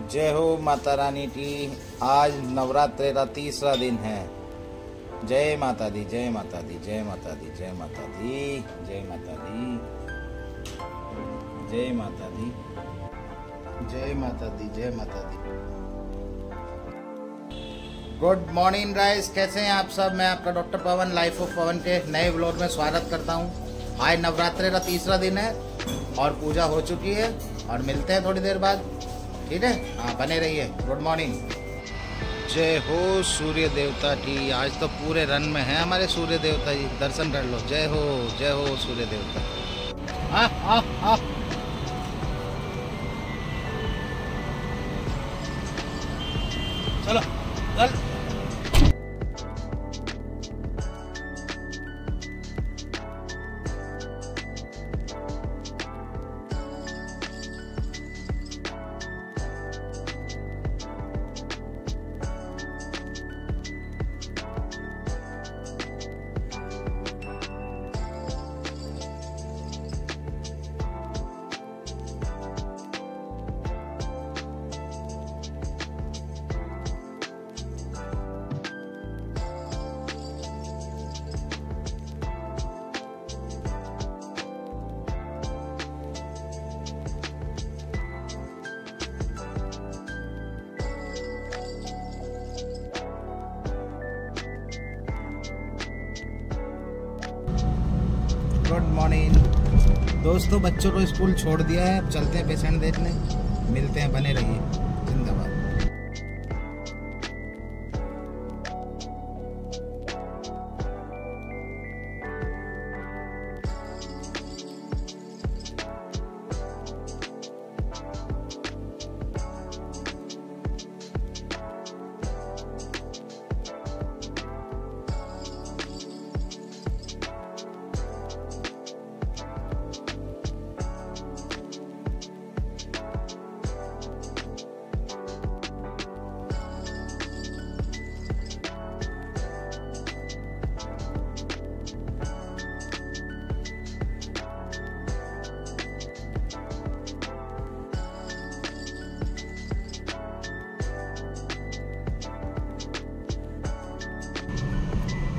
जय हो माता रानी की। आज नवरात्रि का तीसरा दिन है। जय माता दी, जय माता दी, जय माता दी, जय माता दी, जय माता दी, जय माता दी, जय माता दी, जय माता दी। गुड मॉर्निंग गाइस, कैसे हैं आप सब। मैं आपका डॉक्टर पवन लाइफ ऑफ पवन के नए व्लॉग में स्वागत करता हूं। आज नवरात्रि का तीसरा दिन है और पूजा हो चुकी है और मिलते हैं थोड़ी देर बाद, ठीक है। हाँ, बने रहिए। Good morning. जय हो सूर्य देवता की। आज तो पूरे रन में है हमारे सूर्य देवता जी, दर्शन कर लो। जय हो सूर्य देवता। आ चलो चल। गुड मॉर्निंग दोस्तों, बच्चों को स्कूल छोड़ दिया है। अब चलते हैं पेशेंट देखने, मिलते हैं, बने रहिए। जिंदाबाद।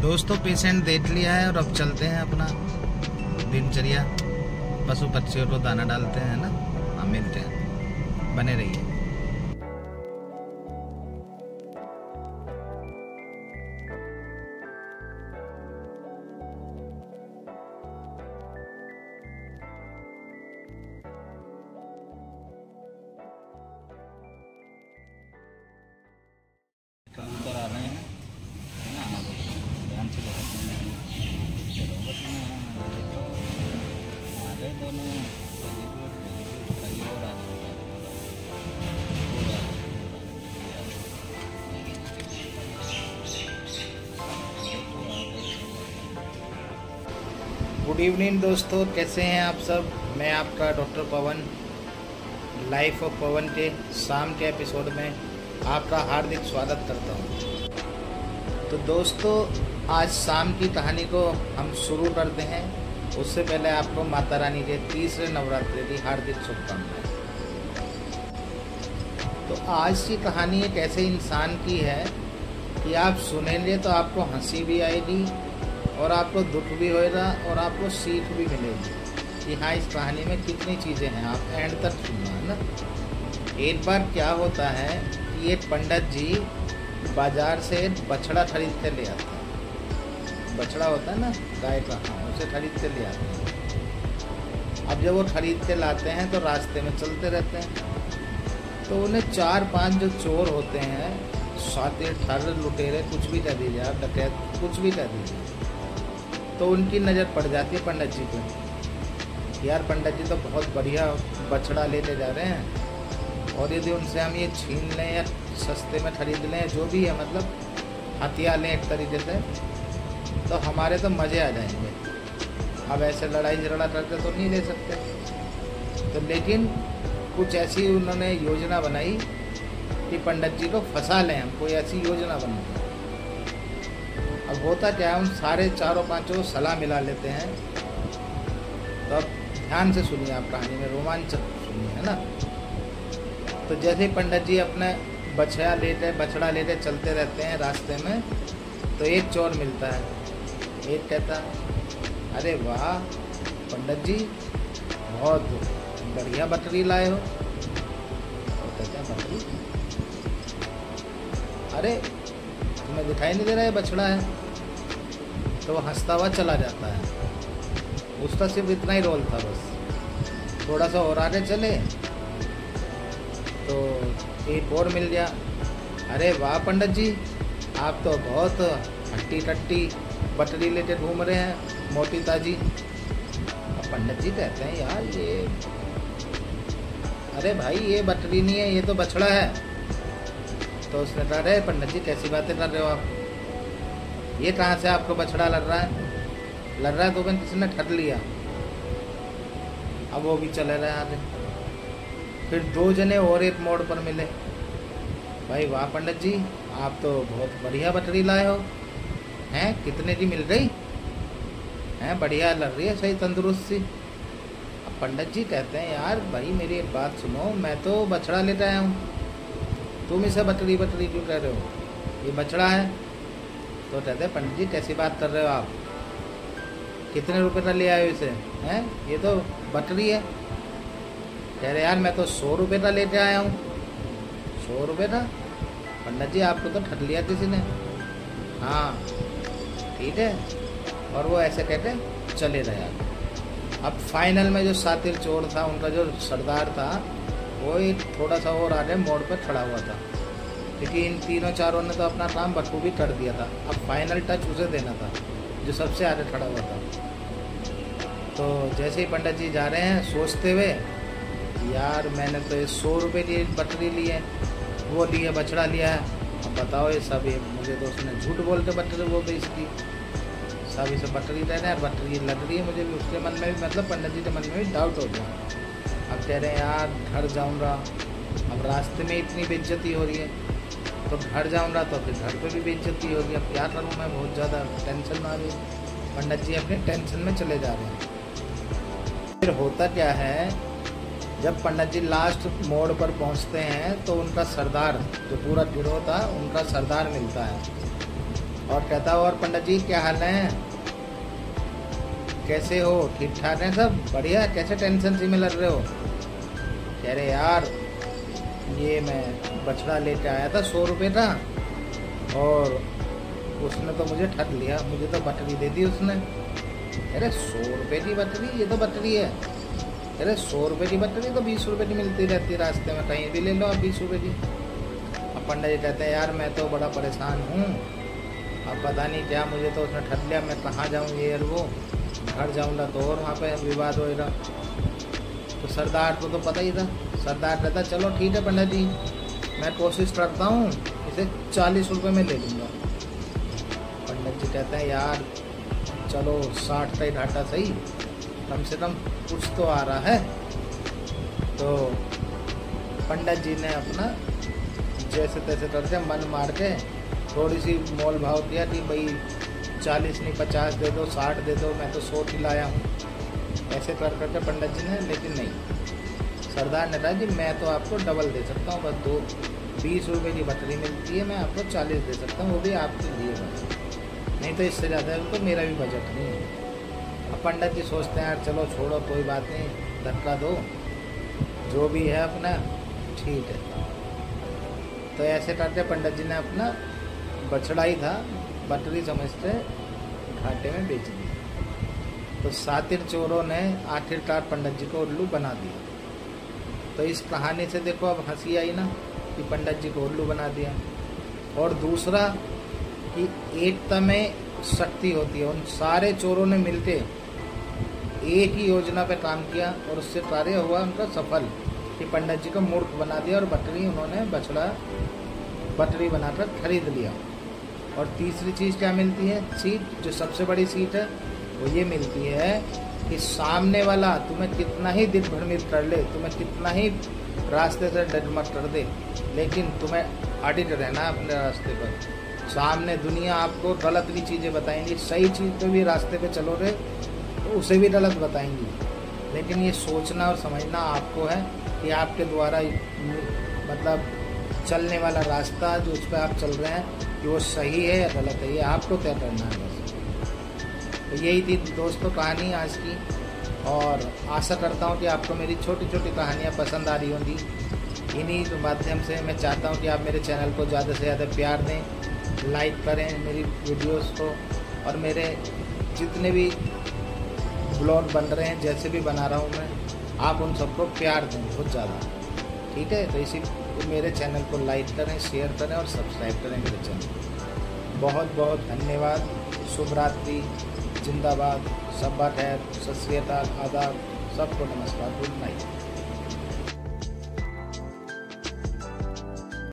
दोस्तों, पेशेंट देख लिया है और अब चलते हैं अपना दिनचर्या। पशु पक्षियों को दाना डालते हैं ना। हाँ, मिलते हैं, बने रहिए। कबूतर आ रहे हैं, ध्यान से गुड इवनिंग दोस्तों, कैसे हैं आप सब। मैं आपका डॉक्टर पवन लाइफ ऑफ पवन के शाम के एपिसोड में आपका हार्दिक स्वागत करता हूं। तो दोस्तों, आज शाम की कहानी को हम शुरू करते हैं। उससे पहले आपको माता रानी के तीसरे नवरात्रि की हार्दिक शुभकामनाएं। तो आज की कहानी एक ऐसे इंसान की है कि आप सुनेंगे तो आपको हंसी भी आएगी और आपको दुख भी होएगा और आपको सीख भी मिलेगी कि हाँ, इस कहानी में कितनी चीज़ें हैं। आप एंड तक सुनना है ना। एक बार क्या होता है कि एक पंडित जी बाजार से एक बछड़ा खरीद कर ले आता है। बछड़ा होता है ना, गाय का, हाँ, उसे खरीद कर ले आते हैं। अब जब वो खरीद के लाते हैं तो रास्ते में चलते रहते हैं, तो उन्हें 4-5 जो चोर होते हैं, साते ठार लुटेरे, कुछ भी कह दीजिए आप, डकैत, कुछ भी कह दीजिए, तो उनकी नज़र पड़ जाती है पंडित जी को। यार, पंडित जी तो बहुत बढ़िया बछड़ा लेते जा रहे हैं और यदि उनसे हम ये छीन लें या सस्ते में खरीद लें, जो भी है, मतलब हथियार लें एक तरीके से, तो हमारे तो मज़े आ जाएंगे। अब ऐसे लड़ाई झगड़ा करके तो नहीं ले सकते। तो लेकिन कुछ ऐसी उन्होंने योजना बनाई कि पंडित जी को फंसा लें हम, कोई ऐसी योजना बनाई। अब होता क्या है, हम सारे चारों पांचों सलाह मिला लेते हैं। तो अब ध्यान से सुनिए, आप कहानी में रोमांचक सुनिए, है ना। तो जैसे ही पंडित जी अपने बछड़ा लेते चलते रहते हैं रास्ते में, तो एक चोर मिलता है। एक कहता, अरे वाह पंडित जी, बहुत बढ़िया बटरी लाए हो। और कहता है, बटरी? अरे तुम्हें दिखाई नहीं दे रहा है बछड़ा है? तो वो हंसता हुआ चला जाता है। उसका सिर्फ इतना ही रोल था बस। थोड़ा सा और आगे चले तो एक और मिल गया। अरे वाह पंडित जी, आप तो बहुत हट्टी कट्टी बटरी लेके घूम रहे हैं, मोटी ताजी। अब पंडित जी कहते हैं, यार ये, अरे भाई ये बटरी नहीं है, ये तो बछड़ा है। तो उसने कहा, अरे पंडित जी कैसी बातें कर रहे हो आप, ये कहाँ से आपको बछड़ा लग रहा है? लग रहा है तो फिर किसी ने ठग लिया। अब वो भी चले रहे आगे। फिर 2 जने और एक मोड़ पर मिले। भाई वाह पंडित जी, आप तो बहुत बढ़िया बटरी लाए हो। हैं, कितने की मिल रही? हैं, बढ़िया लग रही है, सही तंदुरुस्त सी। अब पंडित जी कहते हैं, यार भाई मेरी एक बात सुनो, मैं तो बछड़ा लेकर आया हूँ, तुम इसे बटरी क्यों कह रहे हो? ये बछड़ा है। तो कहते हैं, पंडित जी कैसी बात कर रहे हो आप, कितने रुपए का ले आए हो इसे? हैं, ये तो बटरी है। कह रहे, यार मैं तो 100 रुपये का लेके आया हूँ। 100 रुपये का? पंडित जी आपको तो ठग लिया किसी ने। हाँ ठीक है। और वो ऐसे कहते चले रहे आगे। अब फाइनल में जो सातिर चोर था, उनका जो सरदार था, वो एक थोड़ा सा और आगे मोड़ पर खड़ा हुआ था, क्योंकि इन तीनों चारों ने तो अपना काम बखूबी कर दिया था। अब फाइनल टच उसे देना था, जो सबसे आगे खड़ा हुआ था। तो जैसे ही पंडित जी जा रहे हैं सोचते हुए, यार मैंने तो ये 100 रुपये की बटरी ली है, वो लिए बछड़ा लिया है, अब बताओ ये सब, ये मुझे तो उसने झूठ बोल के बटरी वो बेच दी। सब इसे बटरी दे रहे हैं, बटरी लग रही है मुझे भी। उसके मन में भी, मतलब पंडित जी के मन में भी डाउट हो गया। अब कह रहे हैं, यार घर जाऊँगा, अब रास्ते में इतनी बेइज्जती हो रही है, तो घर जाऊँगा तो फिर घर पे भी बेइज्जती होगी। अब क्या करूँ मैं, बहुत ज़्यादा टेंशन में आ गई। पंडित जी अपने टेंशन में चले जा रहे हैं। फिर होता क्या है, जब पंडित जी लास्ट मोड़ पर पहुंचते हैं तो उनका सरदार, जो पूरा गिरोह था, उनका सरदार मिलता है और कहता है, और पंडित जी क्या हाल है, कैसे हो, ठीक ठाक हैं सब? बढ़िया, कैसे टेंशन सी में लग रहे हो? कह रहे, यार ये मैं बछड़ा लेके आया था 100 रुपये का, और उसने तो मुझे ठग लिया, मुझे तो बटरी दे दी उसने। अरे 100 रुपये की बटरी? ये तो बटरी है। अरे 100 रुपये की बटरी तो 20 रुपये की मिलती रहती है रास्ते में, कहीं भी ले लो आप 20 रुपये की। अब पंडित जी कहते हैं, यार मैं तो बड़ा परेशान हूँ, अब पता नहीं क्या, मुझे तो उसने ठग लिया, मैं कहाँ जाऊँ, ये और वो, घर जाऊँगा तो और वहाँ पे विवाद होएगा। तो सरदार को तो पता ही था। सरदार कहता, चलो ठीक है पंडित जी, मैं कोशिश करता हूँ, इसे 40 रुपये में ले लूँगा। पंडित जी कहते हैं, यार चलो 60 का ही घाटा सही, कम से कम कुछ तो आ रहा है। तो पंडित जी ने अपना जैसे तैसे करके मन मार के थोड़ी सी मोल भाव किया कि भाई 40 नहीं 50 दे दो, 60 दे दो, मैं तो 100 की लाया हूँ। ऐसे कर करके पंडित जी ने, लेकिन नहीं, सरदार ने कहा कि मैं तो आपको डबल दे सकता हूँ, बस 20 रुपये की बटरी मिलती है, मैं आपको 40 दे सकता हूँ, वो भी आपके लिए बस, नहीं तो इससे ज़्यादा तो मेरा भी बजट नहीं है। अब पंडित जी सोचते हैं, यार चलो छोड़ो, कोई बात नहीं, धक्का दो, जो भी है अपना ठीक है। तो ऐसे करके पंडित जी ने अपना बछड़ा ही था, बटरी समझते घाटे में बेच दिया। तो सातिर चोरों ने आखिरकार पंडित जी को उल्लू बना दिया। तो इस कहानी से देखो अब हंसी आई ना, कि पंडित जी को उल्लू बना दिया। और दूसरा कि एकता में शक्ति होती है। उन सारे चोरों ने मिलके एक ही योजना पे काम किया और उससे कार्य हुआ उनका सफल, कि पंडित जी को मूर्ख बना दिया और बटरी, उन्होंने बटरी बनाकर खरीद लिया। और तीसरी चीज़ क्या मिलती है, सीट, जो सबसे बड़ी सीट है वो ये मिलती है कि सामने वाला तुम्हें कितना ही दिल भ्रमित कर ले, तुम्हें कितना ही रास्ते से डगमग कर दे, लेकिन तुम्हें अडिग रहना अपने रास्ते पर। सामने दुनिया आपको गलत भी चीज़ें बताएंगी, सही चीज़ पे भी रास्ते पे चलो रे तो उसे भी गलत बताएंगी, लेकिन ये सोचना और समझना आपको है कि आपके द्वारा मतलब चलने वाला रास्ता जो उस पर आप चल रहे हैं कि वो सही है या गलत है, ये आपको तय करना है बस। तो यही थी दोस्तों कहानी आज की, और आशा करता हूँ कि आपको मेरी छोटी छोटी कहानियाँ पसंद आ रही होंगी। इन्हीं के माध्यम से मैं चाहता हूँ कि आप मेरे चैनल को ज़्यादा से ज़्यादा प्यार दें, लाइक करें मेरी वीडियोस को, और मेरे जितने भी ब्लॉग बन रहे हैं, जैसे भी बना रहा हूँ मैं, आप उन सबको प्यार दें बहुत ज़्यादा, ठीक है। तो इसी मेरे चैनल को लाइक करें, शेयर करें और सब्सक्राइब करें मेरे चैनल। बहुत बहुत धन्यवाद। शुभ रात्रि, जिंदाबाद, शब्बा खैर, सत श्री अकाल, आदाब, सबको नमस्कार, गुड नाइट।